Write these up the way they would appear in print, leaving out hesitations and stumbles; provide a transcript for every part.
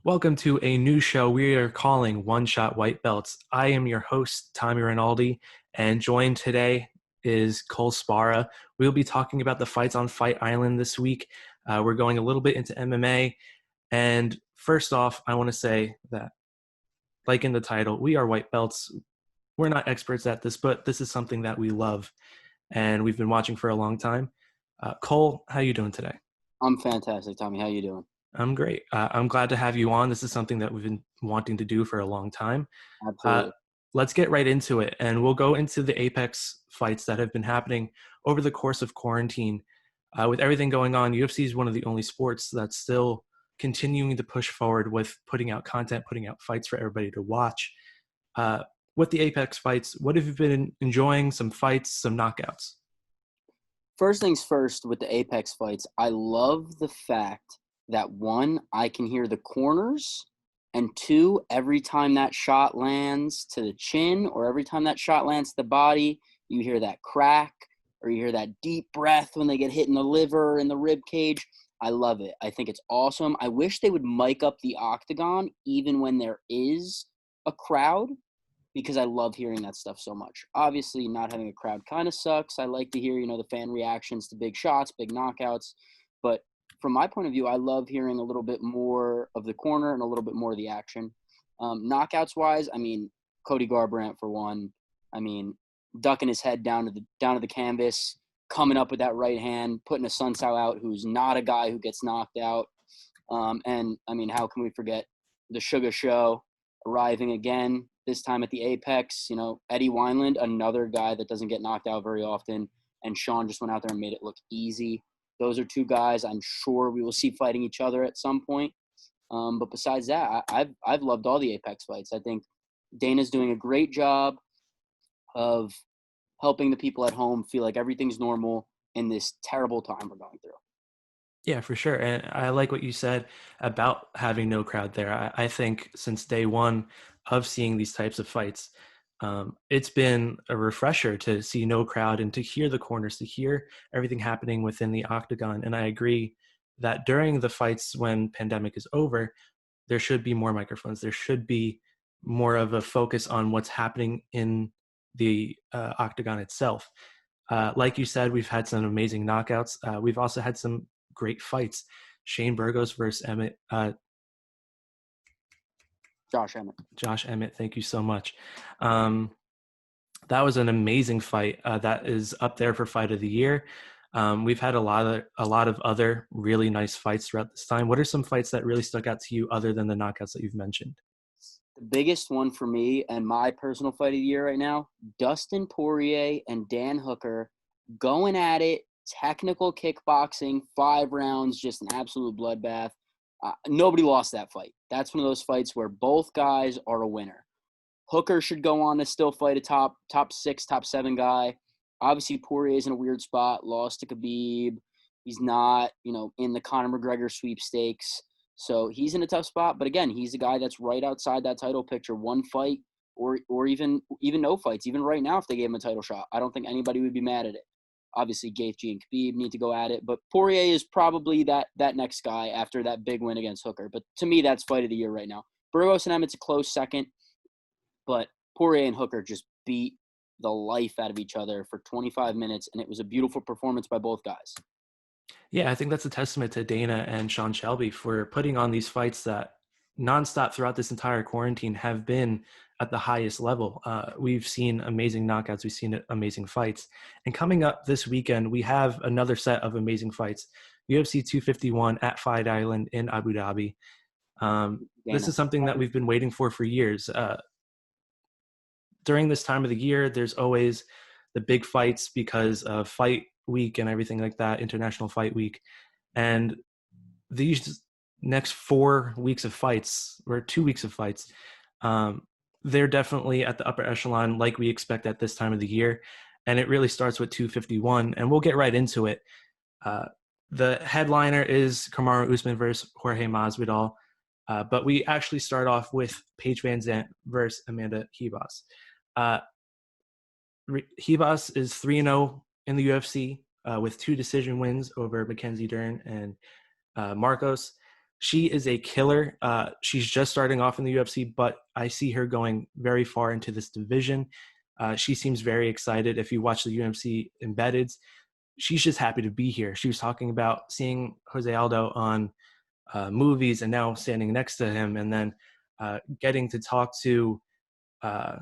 Welcome to a new show we are calling One Shot White Belts. I am your host, Tommy Rinaldi, and joined today is Cole Szpara. We'll be talking about the fights on Fight Island this week. We're going a little bit into MMA. And first off, I want to say that, like in the title, we are white belts. We're not experts at this, but this is something that we love, and we've been watching for a long time. Cole, how you doing today? I'm fantastic, Tommy. How you doing? I'm great. I'm glad to have you on. This is something that we've been wanting to do for a long time. Uh, Absolutely. let's get right into it, and we'll go into the Apex fights that have been happening over the course of quarantine. With everything going on, UFC is one of the only sports that's still continuing to push forward with putting out content, putting out fights for everybody to watch. Uh, with the Apex fights, what have you been enjoying? Some fights, some knockouts? First things first with the Apex fights, I love the fact that one, I can hear the corners, and two, every time that shot lands to the chin or every time that shot lands to the body, you hear that crack or you hear that deep breath when they get hit in the liver and the rib cage. I love it. I think it's awesome. I wish they would mic up the octagon even when there is a crowd, because I love hearing that stuff so much. Obviously, not having a crowd kind of sucks. I like to hear, the fan reactions to big shots, big knockouts. But from my point of view, I love hearing a little bit more of the corner and a little bit more of the action. Knockouts-wise, Cody Garbrandt for one. Ducking his head down to the canvas, coming up with that right hand, putting a Sun Tzu out, who's not a guy who gets knocked out. How can we forget the Sugar Show arriving again, this time at the Apex? Eddie Wineland, another guy that doesn't get knocked out very often, and Sean just went out there and made it look easy. Those are two guys I'm sure we will see fighting each other at some point. But besides that, I've loved all the Apex fights. I think Dana's doing a great job of helping the people at home feel like everything's normal in this terrible time we're going through. Yeah, for sure. And I like what you said about having no crowd there. I think since day one of seeing these types of fights, it's been a refresher to see no crowd and to hear the corners, to hear everything happening within the octagon. And I agree that during the fights when pandemic is over, there should be more microphones. There should be more of a focus on what's happening in the octagon itself. Like you said, we've had some amazing knockouts. We've also had some great fights. Shane Burgos versus Josh Emmett. Josh Emmett. Thank you so much. That was an amazing fight. That is up there for fight of the year. We've had a lot of other really nice fights throughout this time. What are some fights that really stuck out to you other than the knockouts that you've mentioned? The biggest one for me and my personal fight of the year right now, Dustin Poirier and Dan Hooker going at it, technical kickboxing, 5 rounds, just an absolute bloodbath. Nobody lost that fight. That's one of those fights where both guys are a winner. Hooker should go on to still fight a top 6, top 7 guy. Obviously, Poirier's in a weird spot, lost to Khabib. He's not, in the Conor McGregor sweepstakes. So he's in a tough spot. But again, he's a guy that's right outside that title picture. One fight or even no fights. Even right now, if they gave him a title shot, I don't think anybody would be mad at it. Obviously, Gaethje and Khabib need to go at it. But Poirier is probably that next guy after that big win against Hooker. But to me, that's fight of the year right now. Burgos and Emmett's a close second. But Poirier and Hooker just beat the life out of each other for 25 minutes, and it was a beautiful performance by both guys. Yeah, I think that's a testament to Dana and Sean Shelby for putting on these fights that nonstop throughout this entire quarantine have been at the highest level. We've seen amazing knockouts. We've seen amazing fights. And coming up this weekend, we have another set of amazing fights. UFC 251 at Fight Island in Abu Dhabi. This is something that we've been waiting for years. During this time of the year, there's always the big fights because of fight week and everything like that, International Fight Week. And these next 4 weeks of fights, or 2 weeks of fights, they're definitely at the upper echelon like we expect at this time of the year. And it really starts with 251, and we'll get right into it. The headliner is Kamaru Usman versus Jorge Masvidal. But we actually start off with Paige Van Zant versus Amanda Ribas. Ribas is 3-0 in the UFC with 2 decision wins over Mackenzie Dern and Marcos. She is a killer. She's just starting off in the UFC, but I see her going very far into this division. She seems very excited. If you watch the UFC embeddeds, she's just happy to be here. She was talking about seeing Jose Aldo on movies and now standing next to him, and then getting to talk to uh,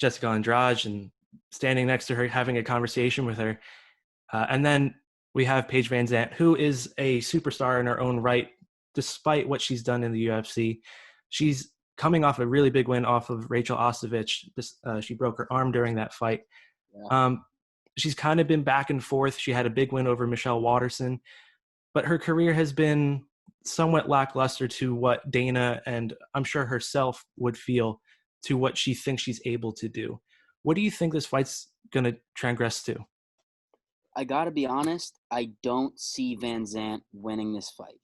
Jessica Andrade and standing next to her, having a conversation with her. And then we have Paige Van Zant, who is a superstar in her own right, despite what she's done in the UFC. She's coming off a really big win off of Rachel Ostovich. She broke her arm during that fight. Yeah. She's kind of been back and forth. She had a big win over Michelle Waterson, but her career has been somewhat lackluster to what Dana and I'm sure herself would feel to what she thinks she's able to do. What do you think this fight's going to transgress to? I got to be honest, I don't see Van Zant winning this fight.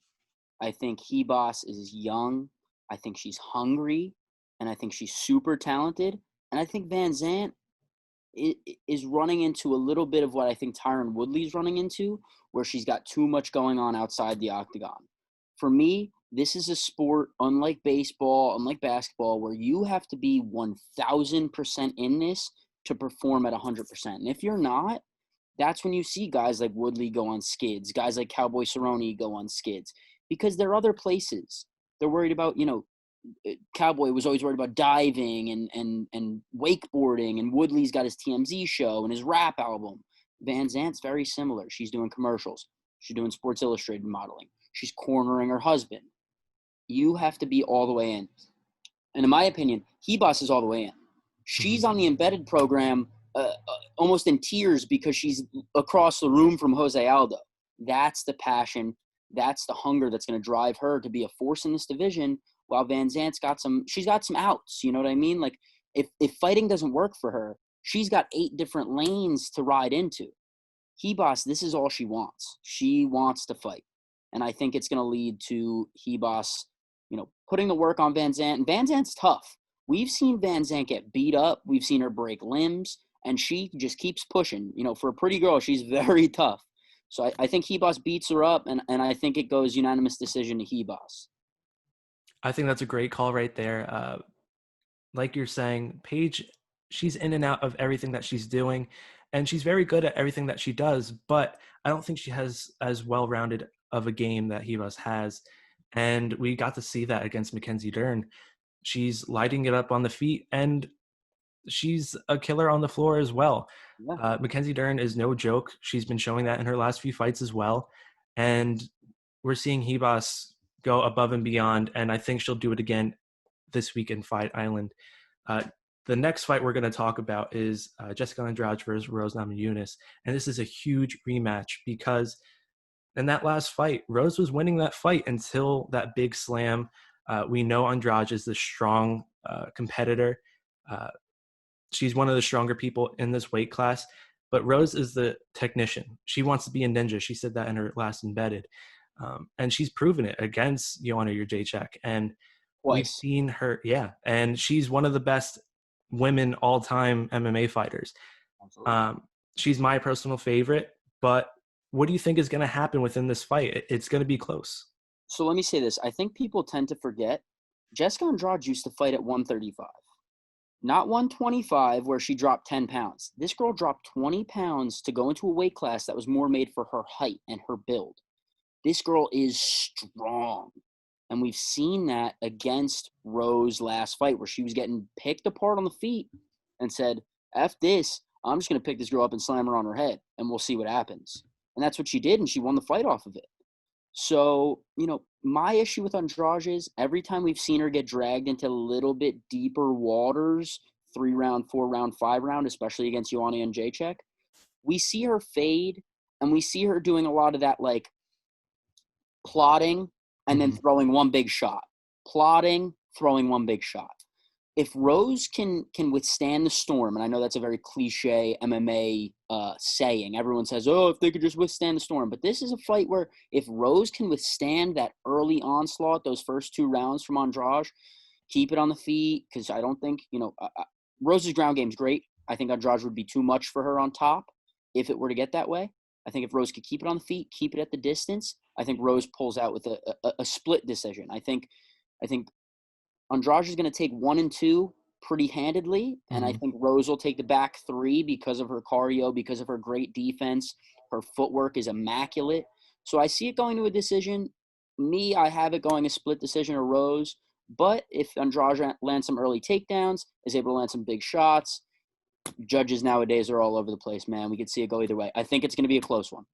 I think Ribas is young. I think she's hungry. And I think she's super talented. And I think Van Zant is running into a little bit of what I think Tyron Woodley's running into, where she's got too much going on outside the octagon. For me, this is a sport, unlike baseball, unlike basketball, where you have to be 1,000% in this to perform at 100%. And if you're not, that's when you see guys like Woodley go on skids, guys like Cowboy Cerrone go on skids, because there are other places. They're worried about, Cowboy was always worried about diving and wakeboarding, and Woodley's got his TMZ show and his rap album. Van Zant's very similar. She's doing commercials. She's doing Sports Illustrated modeling. She's cornering her husband. You have to be all the way in. And in my opinion, Ribas is all the way in. She's on the embedded program almost in tears because she's across the room from Jose Aldo. That's the passion. That's the hunger that's going to drive her to be a force in this division, while Van Zant's got some outs. You know what I mean? Like, if fighting doesn't work for her, she's got 8 different lanes to ride into. Ribas, this is all she wants. She wants to fight. And I think it's going to lead to Ribas, putting the work on Van Zant. And Van Zant's tough. We've seen Van Zant get beat up. We've seen her break limbs. And she just keeps pushing. For a pretty girl, she's very tough. So I think Ribas beats her up, and I think it goes unanimous decision to Ribas. I think that's a great call right there. Like you're saying, Paige, she's in and out of everything that she's doing, and she's very good at everything that she does, but I don't think she has as well-rounded of a game that Ribas has, and we got to see that against Mackenzie Dern. She's lighting it up on the feet, and she's a killer on the floor as well. Yeah. Mackenzie Dern is no joke. She's been showing that in her last few fights as well, and we're seeing Ribas go above and beyond, and I think she'll do it again this week in Fight Island. The next fight we're going to talk about is Jessica Andrade versus Rose Namajunas, and this is a huge rematch because in that last fight, Rose was winning that fight until that big slam. We know Andrade is the strong competitor. She's one of the stronger people in this weight class, but Rose is the technician. She wants to be a ninja. She said that in her last embedded. And she's proven it against Joanna Jędrzejczyk. And we've seen her, and she's one of the best women all-time MMA fighters. She's my personal favorite, but what do you think is going to happen within this fight? It's going to be close. So let me say this. I think people tend to forget Jessica Andrade used to fight at 135. Not 125, where she dropped 10 pounds. This girl dropped 20 pounds to go into a weight class that was more made for her height and her build. This girl is strong. And we've seen that against Rose last fight, where she was getting picked apart on the feet and said, F this, I'm just going to pick this girl up and slam her on her head, and we'll see what happens. And that's what she did, and she won the fight off of it. So, my issue with Andrade is every time we've seen her get dragged into a little bit deeper waters, 3-round, 4-round, 5-round, especially against Joanna Jędrzejczyk, we see her fade, and we see her doing a lot of that, like, plotting and then throwing one big shot. Plotting, throwing one big shot. If Rose can withstand the storm, and I know that's a very cliche MMA saying. Everyone says, if they could just withstand the storm. But this is a fight where if Rose can withstand that early onslaught, those first 2 rounds from Andrade, keep it on the feet, because I don't think, Rose's ground game is great. I think Andrade would be too much for her on top if it were to get that way. I think if Rose could keep it on the feet, keep it at the distance, I think Rose pulls out with a split decision. I think Andrade is going to take 1 and 2 pretty handedly, and I Mhm. think Rose will take the back 3 because of her cardio, because of her great defense. Her footwork is immaculate. So I see it going to a decision. Me, I have it going a split decision or Rose. But if Andrade lands some early takedowns, is able to land some big shots, judges nowadays are all over the place, man. We could see it go either way. I think it's going to be a close one.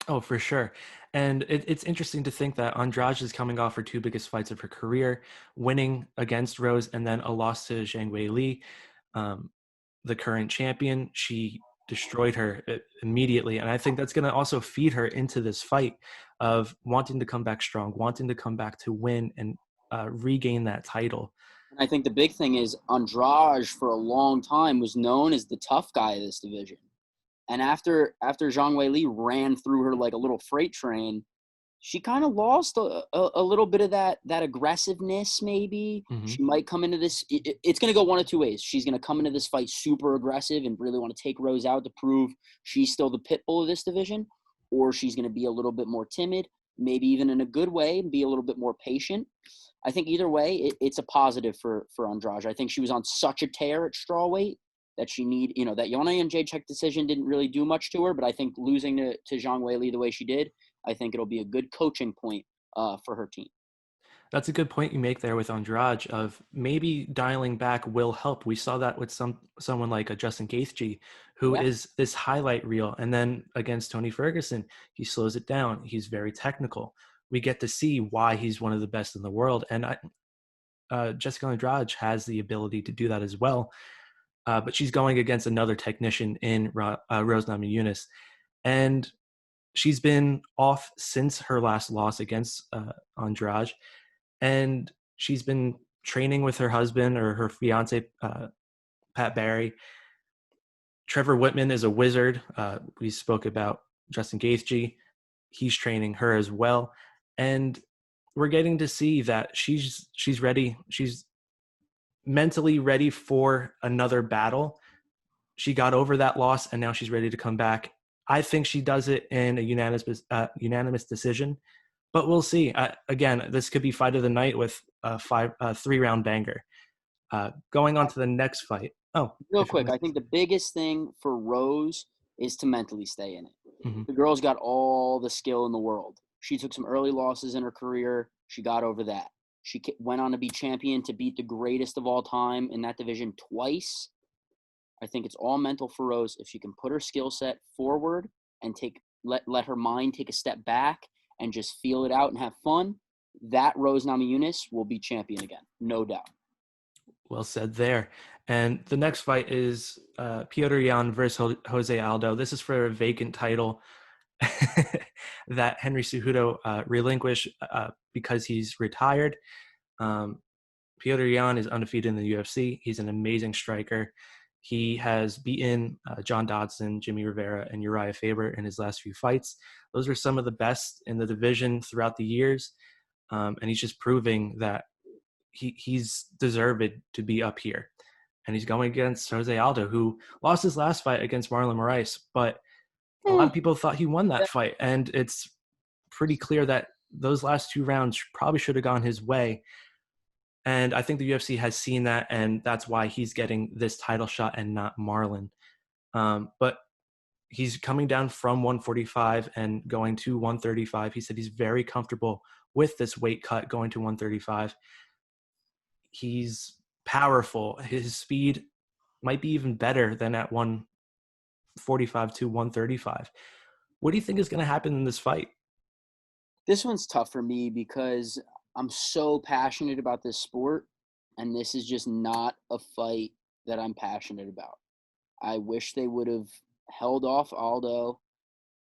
Oh, for sure. And it's interesting to think that Andrade is coming off her 2 biggest fights of her career, winning against Rose and then a loss to Zhang Weili, um, the current champion. She destroyed her immediately. And I think that's going to also feed her into this fight of wanting to come back strong, wanting to come back to win and regain that title. And I think the big thing is Andrade for a long time was known as the tough guy of this division. And after Zhang Weili ran through her like a little freight train, she kind of lost a little bit of that aggressiveness. Maybe Hmm. she might come into this. It's going to go one of two ways. She's going to come into this fight super aggressive and really want to take Rose out to prove she's still the pit bull of this division, or she's going to be a little bit more timid, maybe even in a good way, and be a little bit more patient. I think either way, it's a positive for Andrade. I think she was on such a tear at strawweight that that Yana and Jacek decision didn't really do much to her, but I think losing to Zhang Weili the way she did, I think it'll be a good coaching point for her team. That's a good point you make there with Andrade of maybe dialing back will help. We saw that with someone like a Justin Gaethje, who Yeah. is this highlight reel, and then against Tony Ferguson, he slows it down. He's very technical. We get to see why he's one of the best in the world, and Jessica Andrade has the ability to do that as well. But she's going against another technician in Rose Namajunas, and she's been off since her last loss against Andrade, and she's been training with her husband or her fiance, Pat Barry. Trevor Whitman is a wizard. We spoke about Justin Gaethje. He's training her as well, and we're getting to see that she's ready. She's mentally ready for another battle. She got over that loss, and now she's ready to come back. I think she does it in a unanimous decision, but we'll see. Again, this could be fight of the night with a 3-round banger. Going on to the next fight. Oh, Real if you quick, want I think the biggest thing for Rose is to mentally stay in it. to. Mhm. The girl's got all the skill in the world. She took some early losses in her career. She got over that. She went on to be champion, to beat the greatest of all time in that division twice. I think it's all mental for Rose. If she can put her skill set forward and let her mind take a step back and just feel it out and have fun, that Rose Namajunas will be champion again, no doubt. Well said there. And the next fight is Petr Yan versus Jose Aldo. This is for a vacant title that Henry Cejudo relinquished because he's retired. Um, Petr Yan is undefeated in the UFC. He's an amazing striker. He has beaten John Dodson, Jimmy Rivera, and Uriah Faber in his last few fights. Those are some of the best in the division throughout the years. And he's just proving that he's deserved to be up here. And he's going against Jose Aldo, who lost his last fight against Marlon Moraes, but a lot of people thought he won that fight. And it's pretty clear that those last 2 rounds probably should have gone his way. And I think the UFC has seen that, and that's why he's getting this title shot and not Marlon. But he's coming down from 145 and going to 135. He said he's very comfortable with this weight cut going to 135. He's powerful. His speed might be even better than at 145 to 135. What do you think is going to happen in this fight? This one's tough for me because I'm so passionate about this sport, and this is just not a fight that I'm passionate about. I wish they would have held off Aldo,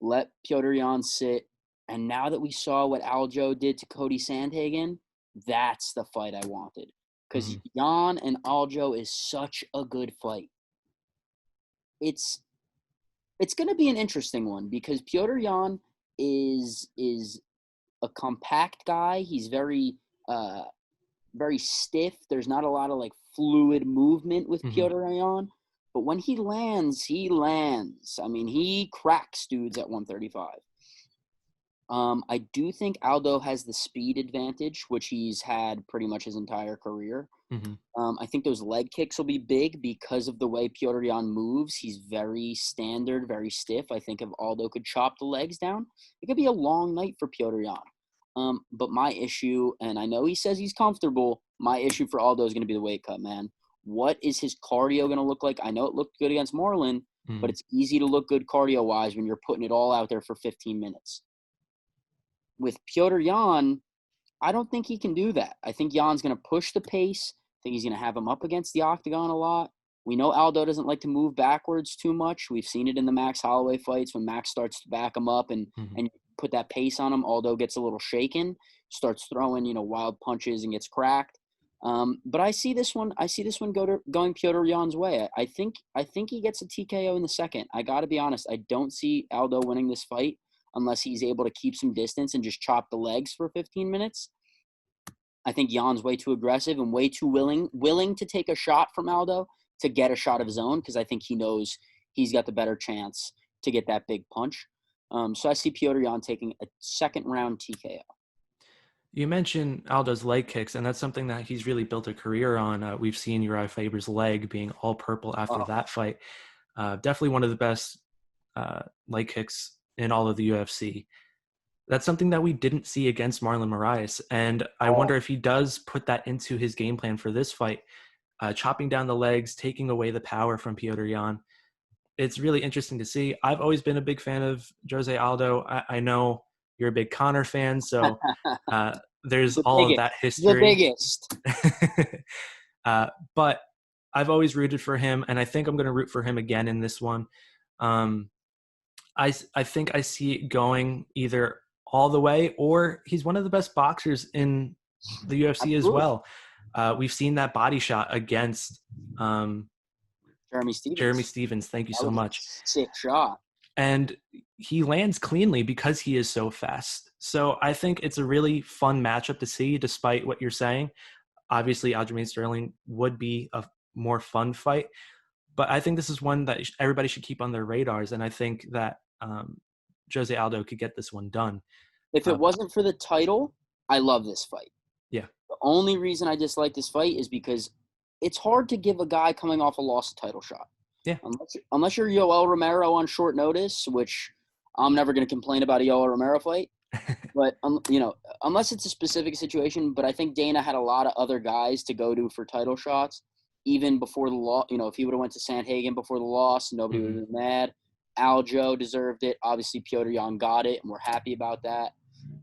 let Petr Yan sit, and now that we saw what Aljo did to Cody Sandhagen, that's the fight I wanted. Because Mhm. Yan and Aljo is such a good fight. It's going to be an interesting one because Petr Yan is a compact guy. He's very stiff. There's not a lot of like fluid movement with Mhm. Petr Yan. But when he lands, he lands. I mean, he cracks dudes at 135. I do think Aldo has the speed advantage, which he's had pretty much his entire career. Mm-hmm. I think those leg kicks will be big because of the way Petr Yan moves. He's very standard, very stiff. I think if Aldo could chop the legs down, it could be a long night for Petr Yan. But my issue, and I know he says he's comfortable, my issue for Aldo is going to be the weight cut, man. What is his cardio going to look like? I know it looked good against Marlon, but it's easy to look good cardio-wise when you're putting it all out there for 15 minutes. With Petr Yan, I don't think he can do that. I think Jan's going to push the pace. I think he's going to have him up against the octagon a lot. We know Aldo doesn't like to move backwards too much. We've seen it in the Max Holloway fights when Max starts to back him up and put that pace on him. Aldo gets a little shaken, starts throwing, wild punches and gets cracked. But I see this one going Petr Yan's way. I think he gets a TKO in the second. I got to be honest. I don't see Aldo winning this fight unless he's able to keep some distance and just chop the legs for 15 minutes. I think Jan's way too aggressive and way too willing to take a shot from Aldo to get a shot of his own, because I think he knows he's got the better chance to get that big punch. So I see Petr Yan taking a second round TKO. You mentioned Aldo's leg kicks, and that's something that he's really built a career on. We've seen Uriah Faber's leg being all purple after that fight. Definitely one of the best leg kicks in all of the UFC. That's something that we didn't see against Marlon Moraes, and I wonder if he does put that into his game plan for this fight, chopping down the legs, taking away the power from Petr Yan. It's really interesting to see. I've always been a big fan of Jose Aldo. I know you're a big Conor fan, so there's all of that history. The biggest. But I've always rooted for him, and I think I'm going to root for him again in this one. I think I see it going either all the way, or he's one of the best boxers in the UFC as well. We've seen that body shot against Jeremy Stephens. Thank you so much. Sick shot. And he lands cleanly because he is so fast. So I think it's a really fun matchup to see, despite what you're saying. Obviously, Aljamain Sterling would be a more fun fight. But I think this is one that everybody should keep on their radars. And I think that Jose Aldo could get this one done. If it wasn't for the title, I love this fight. Yeah. The only reason I dislike this fight is because it's hard to give a guy coming off a lost title shot. Yeah. Unless you're Yoel Romero on short notice, which I'm never going to complain about a Yoel Romero fight. But, unless it's a specific situation. But I think Dana had a lot of other guys to go to for title shots. Even before the loss, if he would have went to Sandhagen before the loss, nobody would have been mad. Aljo deserved it. Obviously, Petr Yan got it, and we're happy about that.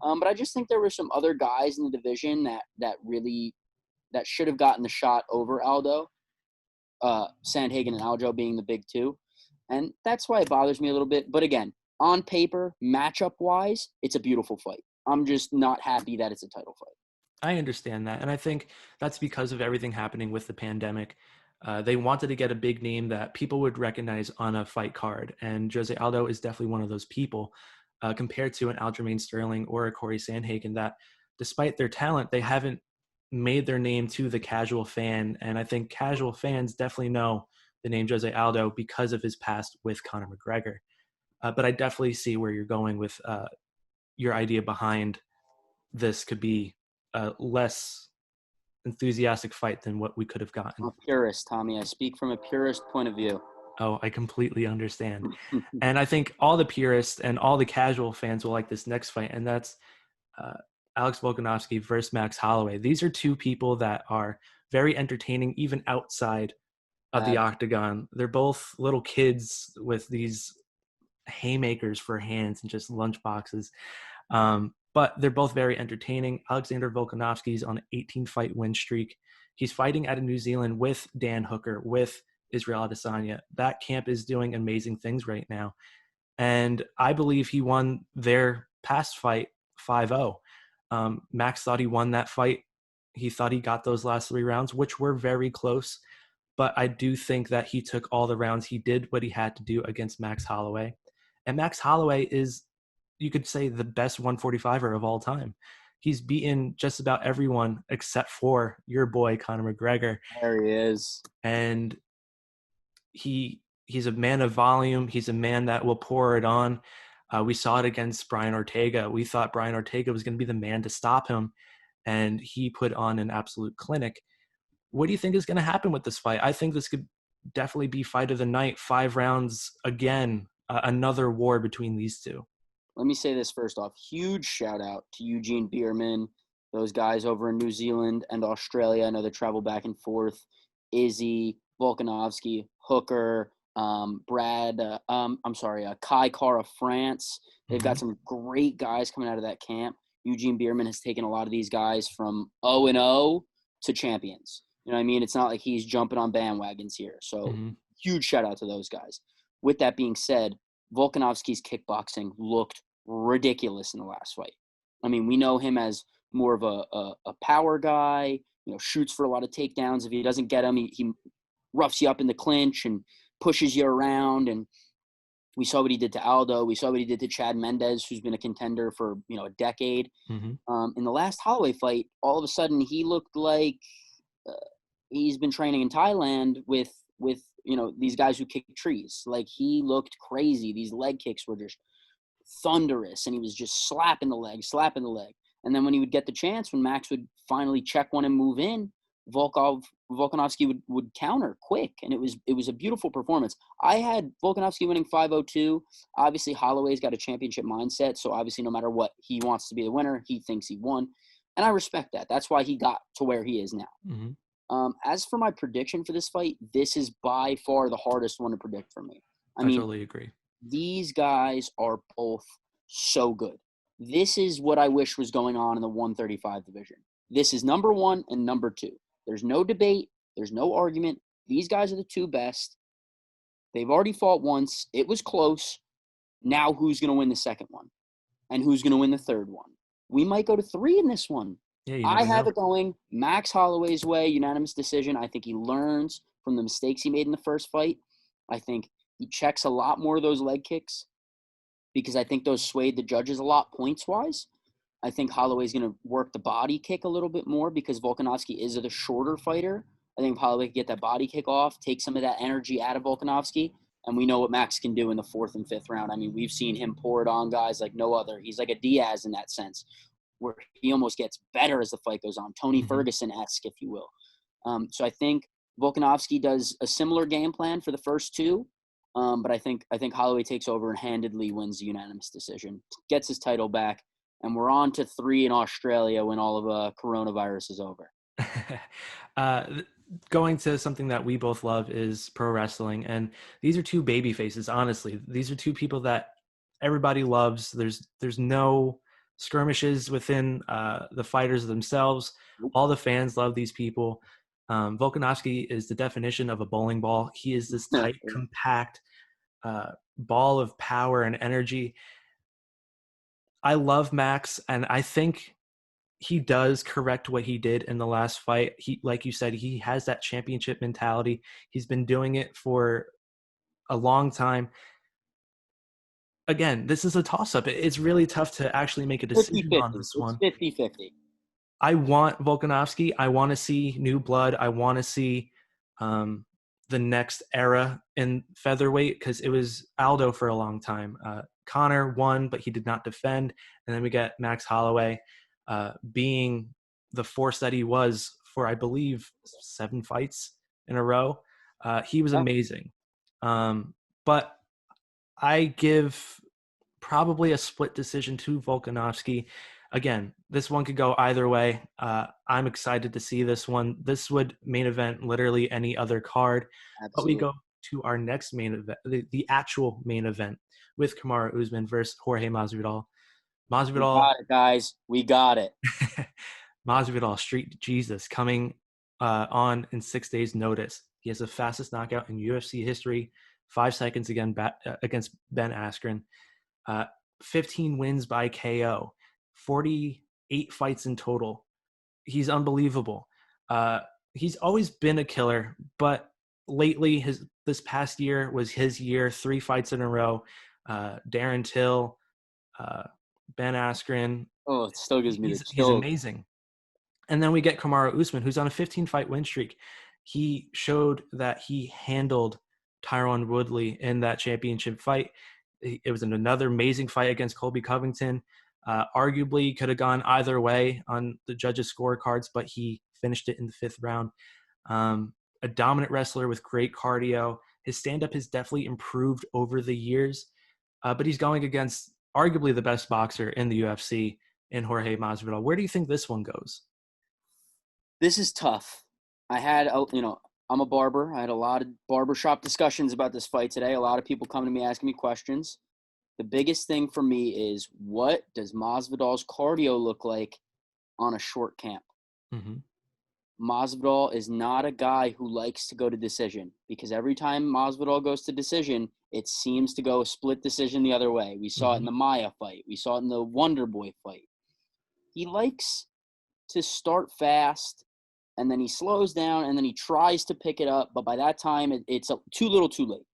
But I just think there were some other guys in the division that should have gotten the shot over Aldo. Sandhagen and Aljo being the big two. And that's why it bothers me a little bit. But again, on paper, matchup-wise, it's a beautiful fight. I'm just not happy that it's a title fight. I understand that. And I think that's because of everything happening with the pandemic. They wanted to get a big name that people would recognize on a fight card. And Jose Aldo is definitely one of those people compared to an Aljamain Sterling or a Corey Sandhagen that despite their talent, they haven't made their name to the casual fan. And I think casual fans definitely know the name Jose Aldo because of his past with Conor McGregor. But I definitely see where you're going with your idea behind this could be a less enthusiastic fight than what we could have gotten. I'm a purist, Tommy. I speak from a purist point of view. Oh, I completely understand. And I think all the purists and all the casual fans will like this next fight, and that's Alex Volkanovski versus Max Holloway. These are two people that are very entertaining even outside of the octagon. They're both little kids with these haymakers for hands and just lunch boxes. But they're both very entertaining. Alexander Volkanovski's on an 18-fight win streak. He's fighting out of New Zealand with Dan Hooker, with Israel Adesanya. That camp is doing amazing things right now. And I believe he won their past fight 5-0. Max thought he won that fight. He thought he got those last 3 rounds, which were very close. But I do think that he took all the rounds. He did what he had to do against Max Holloway. And Max Holloway is, you could say, the best 145er of all time. He's beaten just about everyone except for your boy, Conor McGregor. There he is. And He's a man of volume. He's a man that will pour it on. We saw it against Brian Ortega. We thought Brian Ortega was going to be the man to stop him, and he put on an absolute clinic. What do you think is going to happen with this fight? I think this could definitely be fight of the night, 5 rounds again, another war between these two. Let me say this first off. Huge shout out to Eugene Bierman, those guys over in New Zealand and Australia. I know they travel back and forth. Izzy, Volkanovski, Hooker, Kai Kara France. They've got some great guys coming out of that camp. Eugene Bierman has taken a lot of these guys from 0-0 to champions. You know what I mean? It's not like he's jumping on bandwagons here. So huge shout out to those guys. With that being said, Volkanovski's kickboxing looked ridiculous in the last fight. I mean, we know him as more of a power guy, you know, shoots for a lot of takedowns. If he doesn't get them, he roughs you up in the clinch and pushes you around. And we saw what he did to Aldo. We saw what he did to Chad Mendes, who's been a contender for, you know, a decade. In the last Holloway fight, all of a sudden he looked like he's been training in Thailand with you know, these guys who kick trees. Like, he looked crazy. These leg kicks were just thunderous, and he was just slapping the leg. And then when he would get the chance, when Max would finally check one and move in, Volkanovski would counter quick, and it was a beautiful performance. I had Volkanovski winning 5-0-2. Obviously, Holloway's got a championship mindset, so obviously no matter what, he wants to be the winner. He thinks he won, and I respect that. That's why he got to where he is now. As for my prediction for this fight, this is by far the hardest one to predict for me. I mean, totally agree. These guys are both so good. This is what I wish was going on in the 135 division. This is number 1 and number 2. There's no debate. There's no argument. These guys are the 2 best. They've already fought once. It was close. Now who's going to win the second one? And who's going to win the third one? We might go to 3 in this one. Yeah, I have it going Max Holloway's way, unanimous decision. I think he learns from the mistakes he made in the first fight. I think he checks a lot more of those leg kicks because I think those swayed the judges a lot points-wise. I think Holloway's going to work the body kick a little bit more because Volkanovski is a shorter fighter. I think Holloway can get that body kick off, take some of that energy out of Volkanovski, and we know what Max can do in the 4th and 5th round. I mean, we've seen him pour it on guys like no other. He's like a Diaz in that sense, where he almost gets better as the fight goes on, Tony Ferguson-esque, if you will. So I think Volkanovski does a similar game plan for the first 2, but I think Holloway takes over and handedly wins the unanimous decision, gets his title back, and we're on to 3 in Australia when all of coronavirus is over. Going to something that we both love is pro wrestling, and these are 2 baby faces. Honestly, these are 2 people that everybody loves. There's no skirmishes within the fighters themselves. All the fans love these people. Volkanovski is the definition of a bowling ball. He is this tight, compact ball of power and energy. I love Max, and I think he does correct what he did in the last fight. He, like you said, he has that championship mentality. He's been doing it for a long time. Again, this is a toss-up. It's really tough to actually make a decision 50-50. on this one. It's 50-50. I want Volkanovski. I want to see new blood. I want to see the next era in featherweight because it was Aldo for a long time. Connor won, but he did not defend. And then we get Max Holloway being the force that he was for, I believe, 7 fights in a row. He was amazing. But I give probably a split decision to Volkanovski. Again, this one could go either way. I'm excited to see this one. This would main event literally any other card. Absolutely. But we go to our next main event, the actual main event with Kamaru Usman versus Jorge Masvidal. We got it, guys. We got it. Masvidal, Street Jesus, coming on in 6 days' notice. He has the fastest knockout in UFC history, 5 seconds again against Ben Askren. 15 wins by KO, 48 fights in total. He's unbelievable. He's always been a killer, but lately, this past year was his year. 3 fights in a row. Darren Till, Ben Askren. Oh, it still gives me the chills. He's amazing. And then we get Kamaru Usman, who's on a 15-fight win streak. He showed that he handled Tyron Woodley in that championship fight. It was another amazing fight against Colby Covington. Arguably could have gone either way on the judges' scorecards, but he finished it in the 5th round. A dominant wrestler with great cardio. His stand-up has definitely improved over the years, but he's going against arguably the best boxer in the UFC in Jorge Masvidal. Where do you think this one goes? This is tough. I'm a barber. I had a lot of barbershop discussions about this fight today. A lot of people coming to me asking me questions. The biggest thing for me is, what does Masvidal's cardio look like on a short camp? Mm-hmm. Masvidal is not a guy who likes to go to decision, because every time Masvidal goes to decision, it seems to go split decision the other way. We saw it in the Maya fight. We saw it in the Wonder Boy fight. He likes to start fast, and then he slows down, and then he tries to pick it up, but by that time, it's too little too late.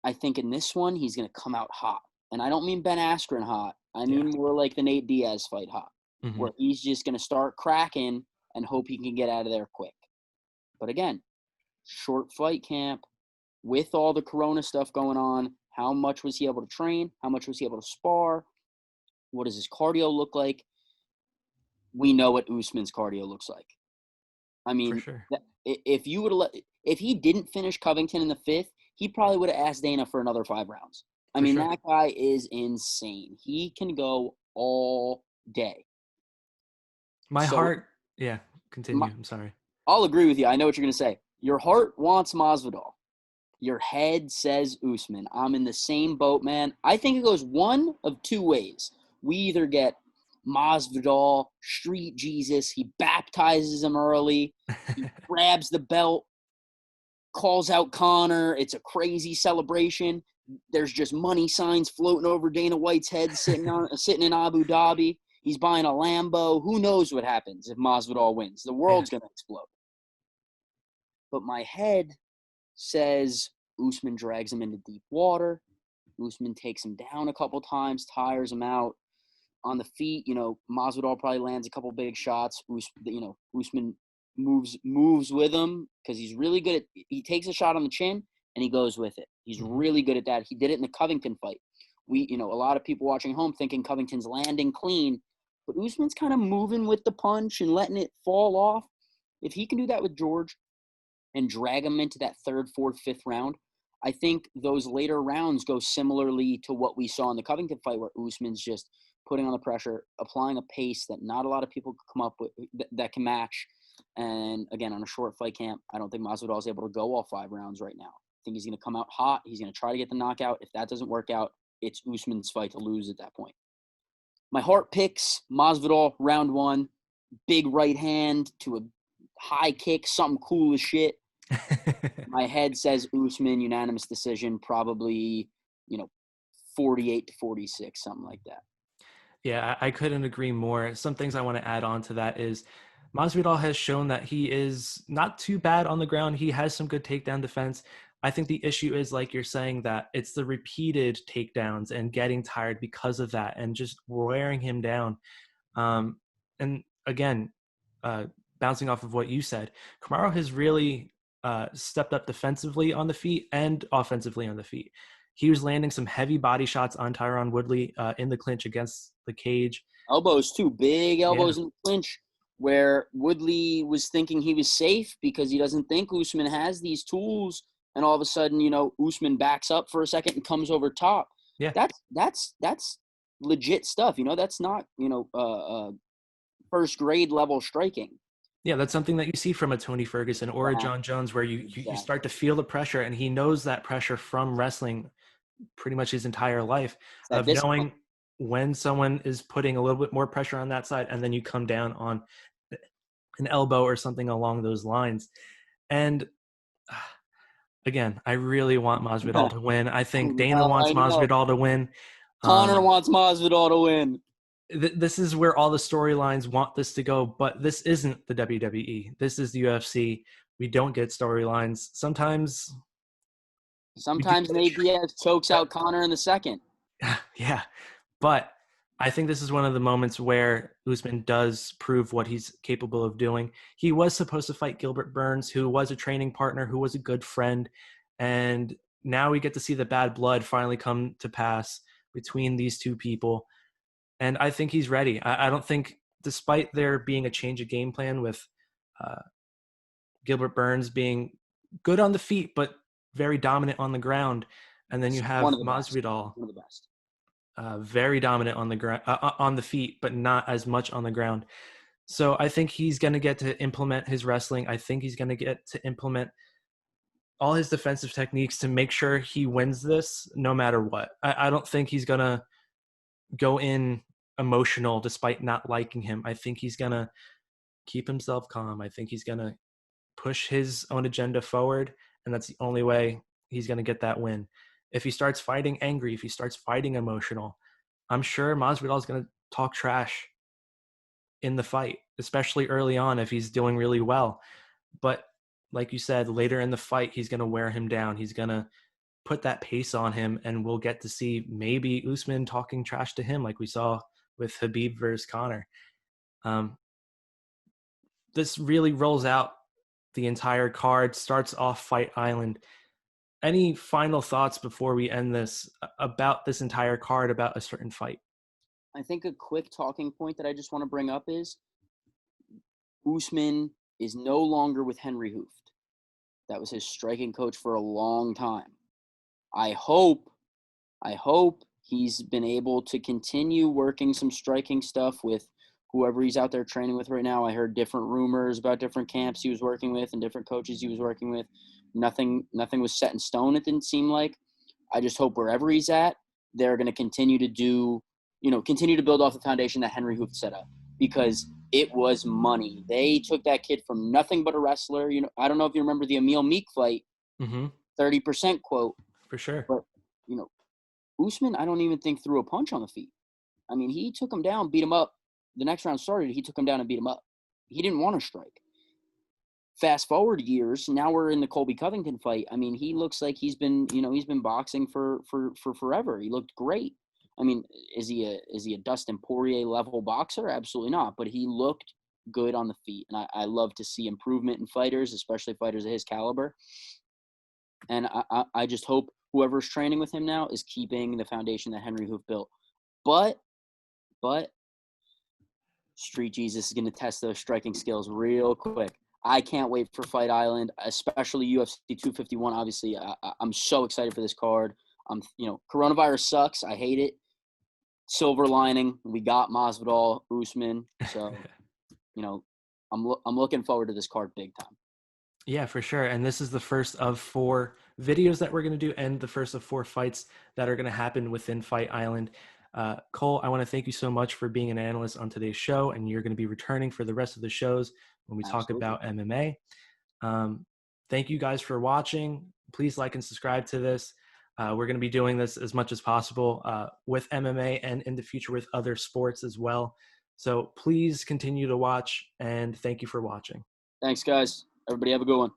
I think in this one, he's going to come out hot. And I don't mean Ben Askren hot. I mean more like the Nate Diaz fight hot, where he's just going to start cracking and hope he can get out of there quick. But again, short fight camp, with all the Corona stuff going on, how much was he able to train? How much was he able to spar? What does his cardio look like? We know what Usman's cardio looks like. I mean, for sure. if he didn't finish Covington in the 5th, he probably would have asked Dana for another 5 rounds. I mean, that guy is insane. He can go all day. Continue. I'm sorry. I'll agree with you. I know what you're going to say. Your heart wants Masvidal. Your head says Usman. I'm in the same boat, man. I think it goes one of 2 ways. We either get Masvidal, Street Jesus, he baptizes him early, he grabs the belt, calls out Conor, it's a crazy celebration. There's just money signs floating over Dana White's head sitting in Abu Dhabi. He's buying a Lambo. Who knows what happens if Masvidal wins? The world's going to explode. But my head says Usman drags him into deep water. Usman takes him down a couple times, tires him out. On the feet, Masvidal probably lands a couple big shots. Usman moves with him, because he's really good he takes a shot on the chin and he goes with it. He's really good at that. He did it in the Covington fight. A lot of people watching home thinking Covington's landing clean, but Usman's kind of moving with the punch and letting it fall off. If he can do that with George and drag him into that 3rd, 4th, 5th round, I think those later rounds go similarly to what we saw in the Covington fight, where Usman's just putting on the pressure, applying a pace that not a lot of people could come up with that can match. And again, on a short fight camp, I don't think Masvidal is able to go all 5 rounds right now. I think he's going to come out hot. He's going to try to get the knockout. If that doesn't work out, it's Usman's fight to lose at that point. My heart picks Masvidal round 1, big right hand to a high kick, something cool as shit. My head says Usman, unanimous decision, probably, 48-46, something like that. Yeah, I couldn't agree more. Some things I want to add on to that is Masvidal has shown that he is not too bad on the ground. He has some good takedown defense. I think the issue is, like you're saying, that it's the repeated takedowns and getting tired because of that and just wearing him down. And again, bouncing off of what you said, Kamaru has really stepped up defensively on the feet and offensively on the feet. He was landing some heavy body shots on Tyron Woodley in the clinch against the cage. Elbows too, big elbows in the clinch, where Woodley was thinking he was safe because he doesn't think Usman has these tools. And all of a sudden, Usman backs up for a second and comes over top. Yeah, that's legit stuff. That's not first grade level striking. Yeah, that's something that you see from a Tony Ferguson or a John Jones, where you start to feel the pressure, and he knows that pressure from wrestling pretty much his entire life, of knowing when someone is putting a little bit more pressure on that side, and then you come down on an elbow or something along those lines. And again, I really want Masvidal to win. I think Dana wants Masvidal to win. Conor wants Masvidal to win. This is where all the storylines want this to go, but this isn't the WWE. This is the UFC. We don't get storylines. Sometimes Nate Diaz chokes out Conor in the second. Yeah, but I think this is one of the moments where Usman does prove what he's capable of doing. He was supposed to fight Gilbert Burns, who was a training partner, who was a good friend. And now we get to see the bad blood finally come to pass between these two people. And I think he's ready. I don't think, despite there being a change of game plan with Gilbert Burns being good on the feet, but very dominant on the ground. And then you One have of the best. Masvidal, One of the best. very dominant on the ground, on the feet, but not as much on the ground. So I think he's going to get to implement his wrestling. I think he's going to get to implement all his defensive techniques to make sure he wins this no matter what. I don't think he's going to go in emotional despite not liking him. I think he's going to keep himself calm. I think he's going to push his own agenda forward, and that's the only way he's going to get that win. If he starts fighting angry, if he starts fighting emotional, I'm sure Masvidal is going to talk trash in the fight, especially early on if he's doing really well. But like you said, later in the fight, he's going to wear him down. He's going to put that pace on him, and we'll get to see maybe Usman talking trash to him like we saw with Khabib versus Conor. This really rolls out the entire card, starts off Fight Island. Any final thoughts before we end this about this entire card, about a certain fight? I think a quick talking point that I just want to bring up is Usman is no longer with Henry Hooft. That was his striking coach for a long time. I hope he's been able to continue working some striking stuff with whoever he's out there training with right now. I heard different rumors about different camps he was working with and different coaches he was working with. Nothing was set in stone, it didn't seem like. I just hope wherever he's at, they're going to continue to continue to build off the foundation that Henry Hooft set up, because it was money. They took that kid from nothing but a wrestler. I don't know if you remember the Emil Meek fight, 30% quote. For sure. But, Usman, I don't even think threw a punch on the feet. I mean, he took him down, beat him up. The next round started, he took him down and beat him up. He didn't want to strike. Fast forward years, now we're in the Colby Covington fight. I mean, he looks like he's been boxing for forever. He looked great. I mean, is he a Dustin Poirier level boxer? Absolutely not. But he looked good on the feet, and I love to see improvement in fighters, especially fighters of his caliber. And I just hope whoever's training with him now is keeping the foundation that Henry Hooft built. But Street Jesus is going to test those striking skills real quick. I can't wait for Fight Island, especially UFC 251. Obviously, I'm so excited for this card. Coronavirus sucks. I hate it. Silver lining, we got Masvidal, Usman. So, I'm looking forward to this card big time. Yeah, for sure. And this is the first of 4 videos that we're going to do, and the first of 4 fights that are going to happen within Fight Island. Cole, I want to thank you so much for being an analyst on today's show, and you're going to be returning for the rest of the shows when we talk about MMA. Thank you guys for watching. Please like and subscribe to this. We're going to be doing this as much as possible with MMA and in the future with other sports as well. So please continue to watch, and thank you for watching. Thanks, guys. Everybody have a good one.